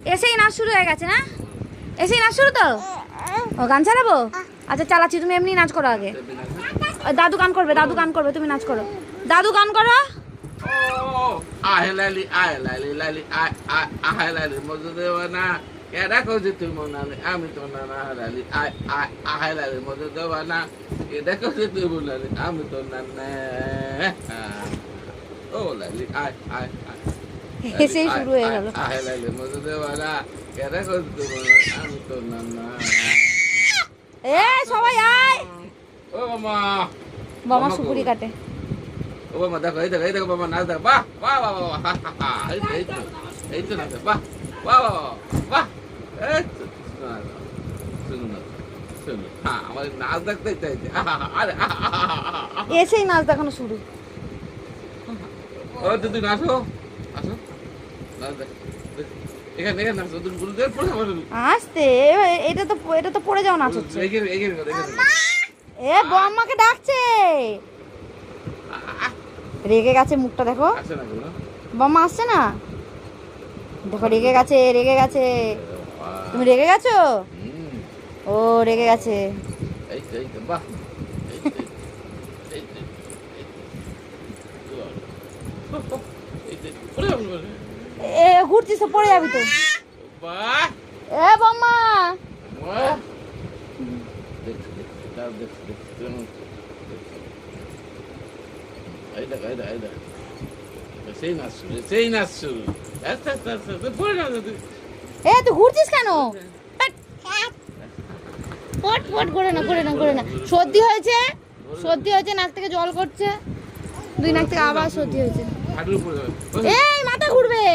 এসেই নাচ শুরু হয়ে গেছে না? এসেই নাচ শুরু তো? ও গান চালাবো? আচ্ছা চালাচ্ছি, তুমি এমনি নাচ করো আগে। দাদু গান করবে, দাদু গান করবে, তুমি নাচ করো। দাদু গান করো। আয় লালি আয় লালি লালি আয় আয় আয় লালি মজু দেওয়ানা কে দেখো যে তুই মনালি আমি তো নানা লালি আয় আয় আয় লালি মজু দেওয়ানা কে দেখো যে তুই মনালি আমি তো নানা ও লালি আয় আয় আয় এসেই শুরু হয়ে গেল। আয় লালি মজু দেওয়ানা কে দেখো যে তুই মনালি আমি তো নানা। এ সবাই আয়। ও মামা মামা সুপুরি কাটে। ও মামা দেখো এই দেখো মামা নাচ দেখো বাহ বাহ বাহ বাহ এই তো নাচ বাহ বাহ বাহ বাহ এই তো শুনুন না শুনুন হ্যাঁ আমাদের নাচ দেখতে চাইছে আরে এসেই নাচ দেখানো শুরু। ও দিদি নাচো আসো নাচ দেখ এখানে এখানে নাচো তুমি গুরুদেব পড়ে যাবে আসতে এটা তো পড়ে যাও নাচ হচ্ছে। এখানে এ বম্মাকে ডাকছে। রেগে গেছে, মুখটা দেখো। আসে না গুলো বম্মা আসছে না, দেখো রেগে গেছে, রেগে গেছে। তুমি রেগে গেছো? ও রেগে গেছে। এই তো বাহ এ ঘুরছিস তো পড়ে যাবি তো। বাহ এ বম্মা বাহ দেখ সেই নাচ শুরু পড়ে না এ তুই ঘুরছিস কেন? পট পট করে না করে না করে না। সর্দি হয়েছে, সর্দি হয়েছে, নাক থেকে জল করছে, দুই নাক থেকে আবার সর্দি হয়েছে। হাঁটুর উপরে এই মাথা ঘুরবে।